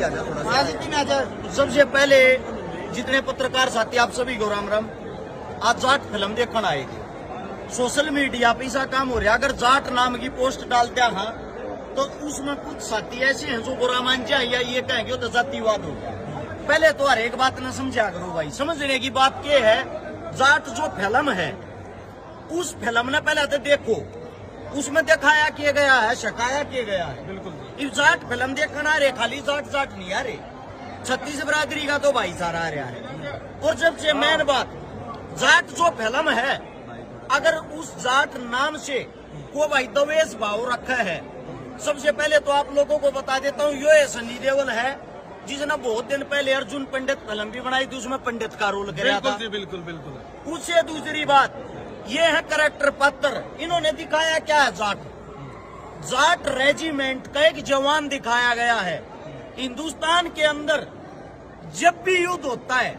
आ जाए थोड़ा सा। सबसे पहले जितने पत्रकार साथी आप सभी को राम राम। आज जाट फिल्म देखने आएगी, सोशल मीडिया पे ऐसा काम हो रहा है। अगर जाट नाम की पोस्ट डालते हैं तो उसमें कुछ साथी ऐसे हैं जो बुरा मान जाए या ये कहेंगे तो जातिवाद हो गया। पहले तो हर एक बात न समझा करो भाई। समझने की बात ये है, जाट जो फिल्म है उस फिल्म ने पहले तो देखो, उसमें दिखाया किया गया है, शकाया किया गया है। बिल्कुल इस जाट फिल्म देखना रे, खाली जाट जाट नहीं आ रे, छत्तीस बिरादरी का तो भाईचारा आ रहा है। और सबसे मेन बात, जाट जो फिल्म है, अगर उस जाट नाम से को भाई द्वेष भाव रखा है, सबसे पहले तो आप लोगों को बता देता हूँ, ये सनी देओल है जिसने बहुत दिन पहले अर्जुन पंडित फिल्म भी बनाई थी, उसमें पंडित का रोल किया था। बिल्कुल बिल्कुल। उससे दूसरी बात ये है कैरेक्टर पात्र, इन्होंने दिखाया क्या है, जाट जाट रेजिमेंट का एक जवान दिखाया गया है। हिंदुस्तान के अंदर जब भी युद्ध होता है,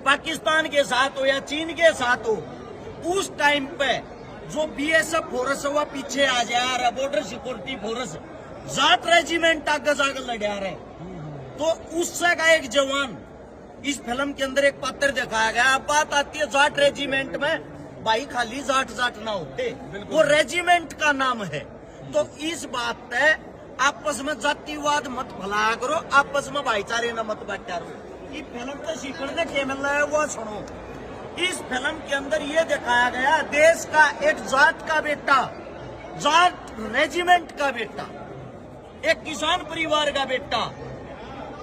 पाकिस्तान के साथ हो या चीन के साथ हो, उस टाइम पे जो बीएसएफ फोर्स हुआ पीछे आ जा रहा, border security force, Jat regiment आगे जाकर लड़ा रहे, तो उससे का एक जवान इस फिल्म के अंदर एक पात्र दिखाया गया। बात आती है जाट रेजिमेंट में, भाई खाली जाट जाट ना होते, वो रेजिमेंट का नाम है। तो इस बात पे आपस में जातिवाद मत फैलाया करो, आपस में भाईचारे न मत बांटा करो। ये फिल्म तो सीखने के मिल रहा है वो सुनो। इस फिल्म के अंदर ये दिखाया गया, देश का एक जाट का बेटा, जाट रेजिमेंट का बेटा, एक किसान परिवार का बेटा,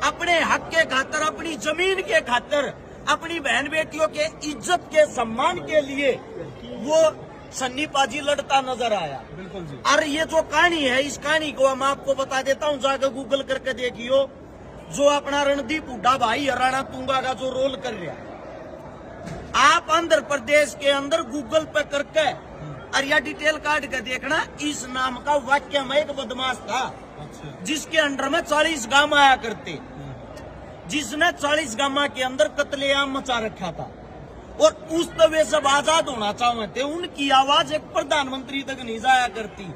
अपने हक के खातर, अपनी जमीन के खातर, अपनी बहन बेटियों के इज्जत के सम्मान के लिए वो सन्नी पाजी लड़ता नजर आया। बिल्कुल जी। और ये जो कहानी है, इस कहानी को हम आपको बता देता हूँ, जाकर गूगल करके देखियो। जो अपना रणदीप हुड्डा भाई राणा तुंगा का जो रोल कर रहा है, आप आंध्र प्रदेश के अंदर गूगल पे करके और या डिटेल काट के देखना, इस नाम का वाक्य में एक बदमाश था जिसके अंडर में 40 गांव आया करते, जिसने 40 गांव के अंदर कत्लेआम मचा रखा था और उस तवे सब आजाद होना चाहते, उनकी आवाज एक प्रधानमंत्री तक नहीं जाया करती।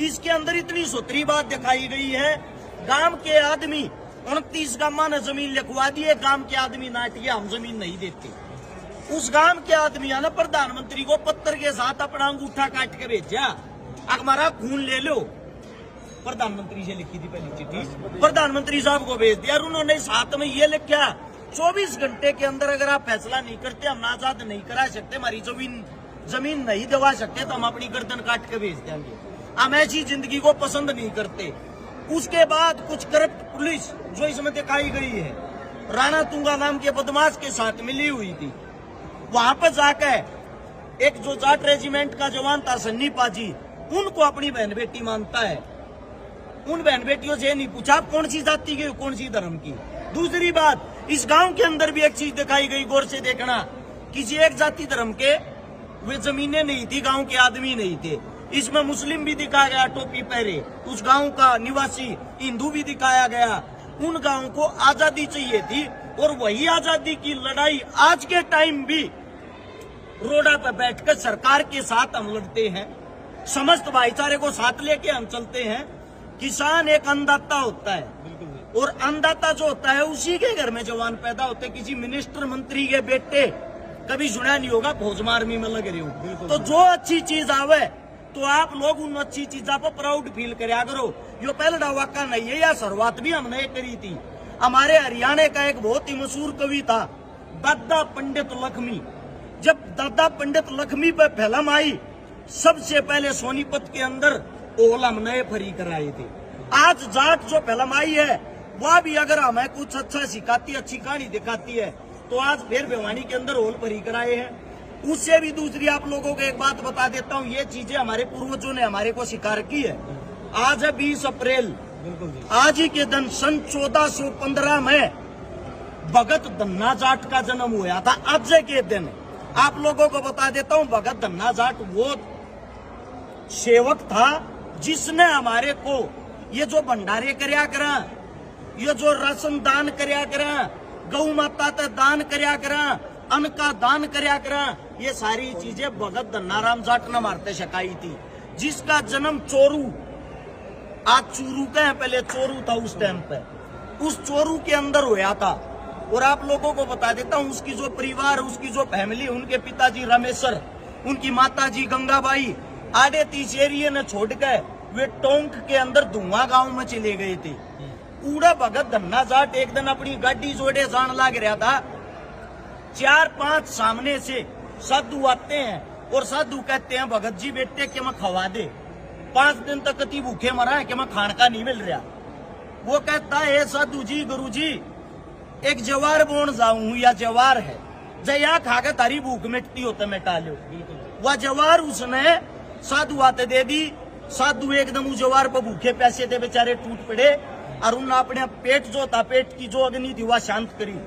इसके अंदर इतनी सुथरी बात दिखाई गई है, गांव के आदमी 29 गांव ने जमीन लिखवा दी है, गांव के आदमी नाटिया हम जमीन नहीं देते। उस गांव के आदमी ने प्रधानमंत्री को पत्थर के साथ अपना अंगूठा काट के भेजा, हमारा खून ले लो। प्रधानमंत्री से लिखी थी पहली चिट्ठी, प्रधानमंत्री साहब को भेज दिया। उन्होंने साथ में ये लिखा, 24 घंटे के अंदर अगर आप फैसला नहीं करते, हम आजाद नहीं करा सकते, हमारी जमीन नहीं दिवा सकते, तो हम अपनी गर्दन काट के भेज देंगे। हम ऐसी जिंदगी को पसंद नहीं करते। उसके बाद कुछ करप्ट पुलिस जो इसमें दिखाई गई है, राणा तुंगा नाम के बदमाश के साथ मिली हुई थी। वहां पर जाकर एक जो जाट रेजिमेंट का जवान था सन्नी पाजी, उनको अपनी बहन बेटी मानता है। उन बहन बेटियों से नहीं पूछा आप कौन सी जाति की, कौन सी धर्म की। दूसरी बात, इस गांव के अंदर भी एक चीज दिखाई गई, गौर से देखना, किसी एक जाति धर्म के वे जमीनें नहीं थी, गांव के आदमी नहीं थे। इसमें मुस्लिम भी दिखाया गया टोपी पहरे, उस गांव का निवासी हिंदू भी दिखाया गया। उन गांव को आजादी चाहिए थी और वही आजादी की लड़ाई आज के टाइम भी रोडा पर बैठकर सरकार के साथ हम लड़ते हैं, समस्त भाईचारे को साथ लेके हम चलते हैं। किसान एक अन्नदाता होता है और अन्नदाता जो होता है उसी के घर में जवान पैदा होते हैं। किसी मिनिस्टर मंत्री के बेटे कभी सुना नहीं होगा फौज आर्मी में लग रहे हो। तो जो अच्छी चीज आवे तो आप लोग उन अच्छी चीजों पर प्राउड फील करा करो। यो पहला वाक़ा नहीं है, या शुरुआत भी हमने करी थी। हमारे हरियाणा का एक बहुत ही मशहूर कवि था दादा पंडित लक्ष्मी। जब दादा पंडित लक्ष्मी पे फिल्म आई, सबसे पहले सोनीपत के अंदर ओल हमने फरी कराए थे। आज जाट जो फिल्म आई है वह भी अगर हमें कुछ अच्छा सिखाती, अच्छी कहानी दिखाती है, तो आज फिर भिवानी के अंदर ओल फरी कराए हैं। उससे भी दूसरी आप लोगों को एक बात बता देता हूँ, ये चीजें हमारे पूर्वजों ने हमारे को स्वीकार की है। आज है 20 अप्रैल, आज ही के दिन सन 1415 में भगत धन्ना जाट का जन्म हुआ था। आज के दिन आप लोगों को बता देता हूँ, भगत धन्ना जाट वो सेवक था जिसने हमारे को ये जो भंडारे करया करा, ये जो राशन दान करया करा, गौ माता का दान करया करा, अन्न का दान करया करा, ये सारी चीजें भगत धन्नाराम जाट ने मारते शिकाई थी। जिसका जन्म चोरू, आज चूरू का है, पहले चोरू था उस टाइम पे, उस चोरू के अंदर होया था। और आप लोगों को बता देता हूं, उसकी जो परिवार, उसकी जो फैमिली, उनके पिताजी रामेश्वर, उनकी माताजी गंगाबाई आधे 30 एरिया ने छोड़कर वे टोंक के अंदर धुआं गांव में चले गए थे। कूड़ा भगत धन्ना जाट एक दिन अपनी गाड़ी जोड़े जान लाग रहा था। 4-5 सामने से साधु आते हैं और साधु कहते हैं भगत जी बेटे के मैं खवा दे, 5 दिन तक कति भूखे मरा है कि मैं खान का नहीं मिल रहा। वो कहता है साधु जी, गुरु जी, एक जवार बोन जाऊं या जवार है, जया खाकर तारी भूख मिटती हो तो मिटा लो। वह जवार उसने साधु आते दे दी। साधु एकदम उस जवार पर भूखे पैसे थे, बेचारे टूट पड़े और उन अपने पेट जो था, पेट की जो अग्नि थी वह शांत करी।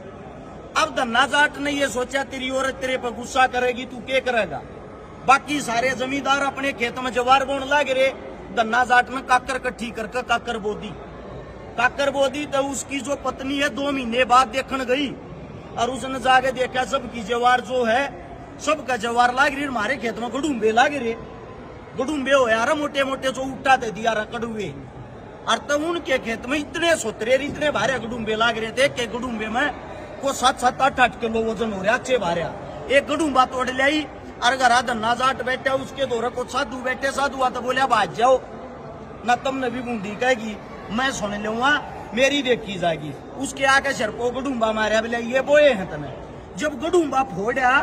अब धन्ना जाट ने ये सोचा तेरी औरत तेरे पर गुस्सा करेगी, तू क्या करेगा। बाकी सारे जमींदार अपने खेत में जवार बोन लाग रहे। धन्ना जाट ने काकर कट्ठी करके काकर बोदी तो उसकी जो पत्नी है 2 महीने बाद देखने गई और उसने जाके देखा सबकी जवार जो है, सबका जवार लाग रही, हमारे खेत में गडूबे लाग रहे। गडूबे हो यार, मोटे मोटे जो उठा दे दिया कड़ुए, और तब उनके खेत में इतने सोतरे, इतने भारे गडूबे लाग रहे थे कि गडूबे में को 7-8 किलो वजन हो रहा, अच्छे भारे। एक गडूबा तोड़ लाई और घर धन्ना जाट बैठा, उसके दौरे को साधु बैठे। साधु आता बोलिया भाज जाओ ना, तुमने भी बूंदी कहेगी, मैं सुन लूंगा, मेरी देखी जाएगी। उसके आगे सर को गडूबा मारा, बोले ये बोए हैं तुम्हें। जब गडूबा फोड़ा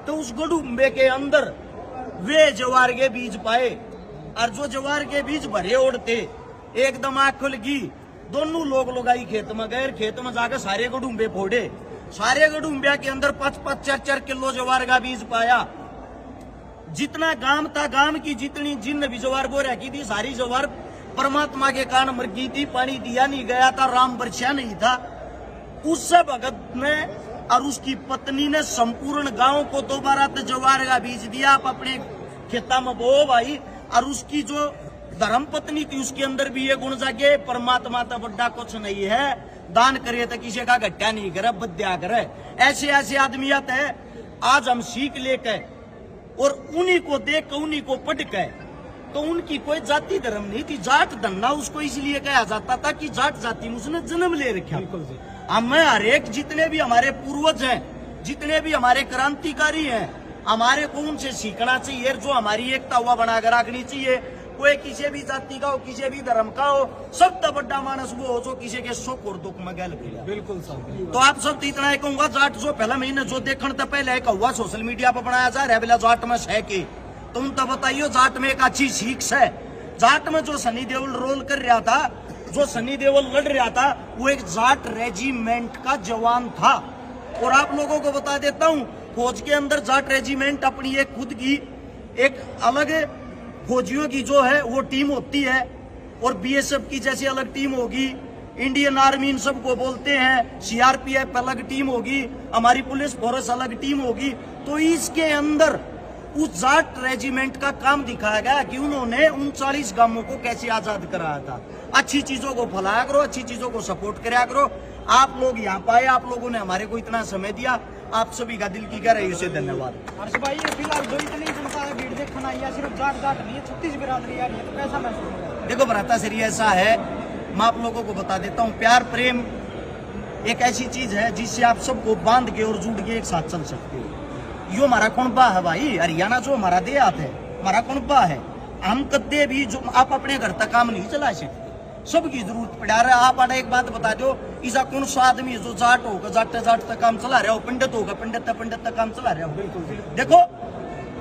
तो उस गडूबे के अंदर वे जवार के बीज पाए और जो जवार के बीज भरे उड़ते, एकदम आंख खुल गई। दोनों लोग आई खेत में गए, खेत में जाकर सारे गडूबे फोड़े। सारे गडूबे के अंदर 5-5, 4-4 किलो जवार का बीज पाया। जितना गांव था, गांव की जितनी जिन भी जवार बो रखी थी, सारी जवार परमात्मा के कारण मर गई थी। पानी दिया नहीं गया था, राम बरसा नहीं था। उससे भगत ने और उसकी पत्नी ने संपूर्ण गांव को दोबारा जवार का बीज दिया। आप अपने खेता में बो भाई। और उसकी जो धर्म पत्नी थी, उसके अंदर भी ये गुण जागे, परमात्मा तो बड़ा कुछ नहीं है, दान करे तो किसी का घट्टा नहीं करे, बद्या करे। ऐसे ऐसे आदमी आते हैं, आज हम सीख लेकर और उन्हीं को देख उन्हीं को पढ़ के, तो उनकी कोई जाति धर्म नहीं थी। जाट धन्ना उसको इसलिए कहा जाता था कि जाट जाति में उसने जन्म ले रखा। हमें हर एक जितने भी हमारे पूर्वज हैं, जितने भी हमारे क्रांतिकारी हैं, हमारे को उनसे सीखना चाहिए। जो हमारी एकता हुआ बनाकर रखनी चाहिए। कोई किसी भी जाति का हो, किसी भी धर्म का हो, सब तो बड़ा मानस वो हो जो किसी के सुख और दुख में गल गया। बिल्कुल सर। तो आप सब इतना ही कहूंगा, जाट जो पहला महीने जो देखने तो पहले एक हुआ सोशल मीडिया पर बनाया जा रहा है, बोला जाट में है की, तुम तो बताइयो जाट में एक अच्छी सीख है। जाट में जो सनी देओल रोल कर रहा था, जो सनी देओल लड़ रहा था, वो एक जाट रेजिमेंट का जवान था। और आप लोगों को बता देता हूं, फौज के अंदर जाट रेजिमेंट अपनी एक खुद की एक अलग फौजियों की जो है वो टीम होती है, और बीएसएफ की जैसी अलग टीम होगी, इंडियन आर्मी इन सबको बोलते हैं, सीआरपीएफ अलग टीम होगी, हमारी पुलिस फोर्स अलग टीम होगी। तो इसके अंदर उस जाट रेजिमेंट का काम दिखाया गया कि उन्होंने 39 गांवों को कैसे आजाद कराया था। अच्छी चीजों को फैलाया करो, अच्छी चीजों को सपोर्ट कराया करो। आप लोग यहाँ पाए, आप लोगों ने हमारे को इतना समय दिया, आप सभी का दिल की गहराइयों से धन्यवाद। हर्ष भाई, ये फिलहाल जो इतनी जनता है भीड़ देखना, या सिर्फ जाट नहीं है, 36 बिरादरी आ रही है, तो कैसा महसूस हो रहा है? देखो भ्राता श्री, ऐसा है, मैं आप लोगों को बता देता हूँ, प्यार प्रेम एक ऐसी चीज है जिससे आप सबको बांध के और जुड़ के एक साथ चल सकते हो। यो हमारा कुनबा है भाई, हरियाणा जो हमारा देहात है, हमारा कुनबा है। हम कदे भी जो आप अपने घर तक काम नहीं चला सकते, सबकी जरूरत पड़ा रहा है। आप आना एक बात बता दो, ऐसा कौन सा आदमी है जो जाट होगा जाट तक काम चला रहा हो, पंडित होगा पंडित तक काम चला रहा हो। देखो,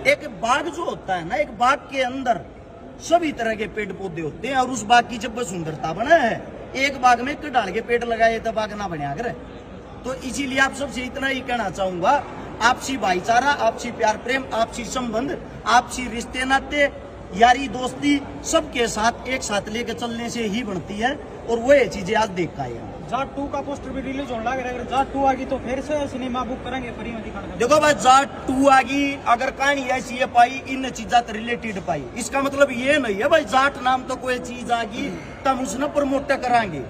एक बाग जो होता है ना, एक बाग के अंदर सभी तरह के पेड़ पौधे होते हैं, और उस बाग की जब सुंदरता बना है, एक बाग में कटाल के पेड़ लगाए तो बाग ना बना करे। तो इसीलिए आप सबसे इतना ही कहना चाहूंगा, आपसी भाईचारा, आपसी प्यार प्रेम, आपसी संबंध, आपसी रिश्ते नाते, यारी दोस्ती सबके साथ एक साथ लेकर चलने से ही बनती है। और वो ये चीजें आज देख पाए। जाट 2 का पोस्टर भी रिलीज होने लग रहा है, अगर जाट 2 आ गई तो फिर से सिनेमा बुक करेंगे फ्री में दिखाने। देखो भाई, जाट 2 आ गई, अगर कहानी ऐसी है पाई, इन चीजा से रिलेटेड पाई, इसका मतलब ये नहीं है भाई जाट नाम तो कोई चीज आ गई तो हम उसने प्रमोट कराएंगे।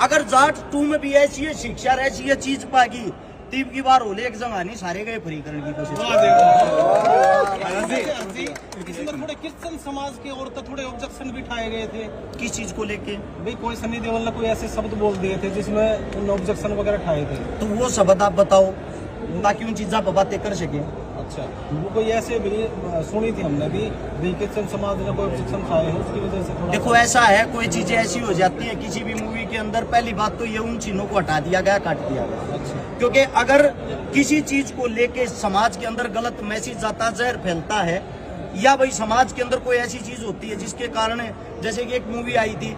अगर जाट 2 में भी ऐसी है शिक्षा, ऐसी है चीज पाएगी, तीब की बार होले एक जगह नहीं सारे गए फ्री करने की कोशिश इसमें थोड़े क्रिश्चियन समाज के और तो थोड़े ऑब्जेक्शन भी उठाए गए थे। किस चीज को लेके? भाई कोई सन्नी देओल ने कोई ऐसे शब्द बोल दिए थे जिसमें उन ऑब्जेक्शन वगैरह उठाए थे। तो वो शब्द आप बताओ ताकि उन चीजा पर बातें कर सके। अच्छा, वो कोई ऐसे भी सुनी थी हमने भी क्रिश्चियन समाज ने कोई ऑब्जेक्शन उठाए हैं, उसकी वजह से थोड़ा। देखो ऐसा है, कोई चीजें ऐसी हो जाती है किसी भी मूवी के अंदर, पहली बात तो ये उन चिन्हों को हटा दिया गया, काट दिया गया। अच्छा, क्योंकि अगर किसी चीज को लेके समाज के अंदर गलत मैसेज जाता, जहर फैलता है, या भाई समाज के अंदर कोई ऐसी चीज होती है जिसके कारण, जैसे कि एक मूवी आई थी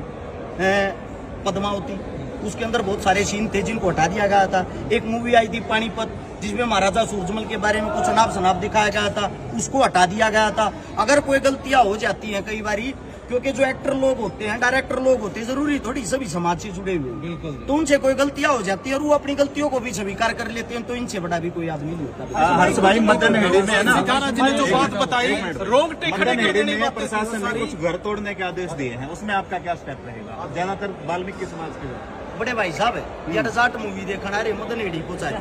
पद्मावती, उसके अंदर बहुत सारे सीन थे जिनको हटा दिया गया था। एक मूवी आई थी पानीपत जिसमें महाराजा सूरजमल के बारे में कुछ अनाप शनाप दिखाया गया था, उसको हटा दिया गया था। अगर कोई गलतियां हो जाती हैं कई बारी, क्योंकि जो एक्टर लोग होते हैं, डायरेक्टर लोग होते हैं, जरूरी थोड़ी सभी समाज से जुड़े हुए हैं, बिल्कुल। तो उनसे कोई गलतियां हो जाती है और वो अपनी गलतियों को भी स्वीकार कर लेते हैं, तो इनसे बड़ा भी कोई आदमी नहीं होता। हर्ष भाई, मदन हेड़े में है ना, जी ने जो बात बताई, रोंगटे खड़े मदन कर हेड़े देने में की बात प्रशासन ने कुछ घर तोड़ने के आदेश दिए हैं, उसमें आपका क्या स्टेप रहेगा? ज्यादातर वाल्मीकि समाज के लोग। बड़े भाई साहब है ये 8 मूवी देखना रे मदन हेड़ी को चाहिए।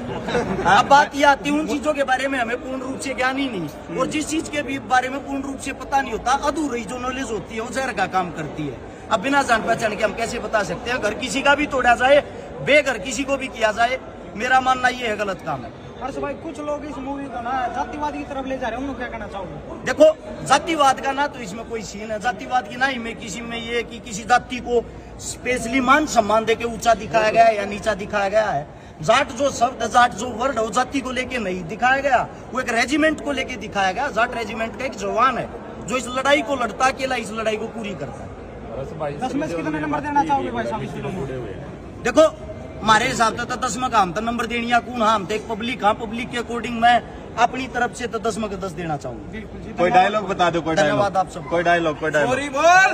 अब बात ये आती है उन चीजों के बारे में हमें पूर्ण रूप से ज्ञान ही नहीं, और जिस चीज के भी बारे में पूर्ण रूप से पता नहीं होता, अधूरी जो नॉलेज होती है वो जहर का काम करती है। अब बिना जान पहचान के हम कैसे बता सकते हैं? घर किसी का भी तोड़ा जाए, बेघर किसी को भी किया जाए, मेरा मानना ये है गलत काम है। हर्ष भाई, कुछ लोग इस मूवी को ना जातिवाद की तरफ ले जा रहे हैं, उनको क्या कहना चाहोगे? देखो जातिवाद का ना तो इसमें कोई सीन है, जातिवाद की ना ही में किसी में ये कि किसी जाति को स्पेशली मान सम्मान देके ऊंचा दिखाया गया है या नीचा दिखाया गया है। जाट जो शब्द, जाट जो वर्ड है, जाति को लेके नहीं दिखाया गया, वो एक रेजिमेंट को लेके दिखाया गया। जाट रेजिमेंट का एक जवान है जो इस लड़ाई को लड़ता, अकेला इस लड़ाई को पूरी करता है। 10 में से कितने नंबर देना चाहोगे भाई साहब इस फिल्म को? देखो हमारे हिसाब से तो 10 में का हम तो नंबर देनी है कौन, हम तो एक पब्लिक, हाँ पब्लिक के अकॉर्डिंग मैं अपनी तरफ से तो 10 में का 10 देना चाहूंगा। बिल्कुल जी, कोई डायलॉग बता दो, कोई धन्यवाद डायलॉग, आप सबको। कोई डायलॉग, कोई डायलॉग। सॉरी बोल।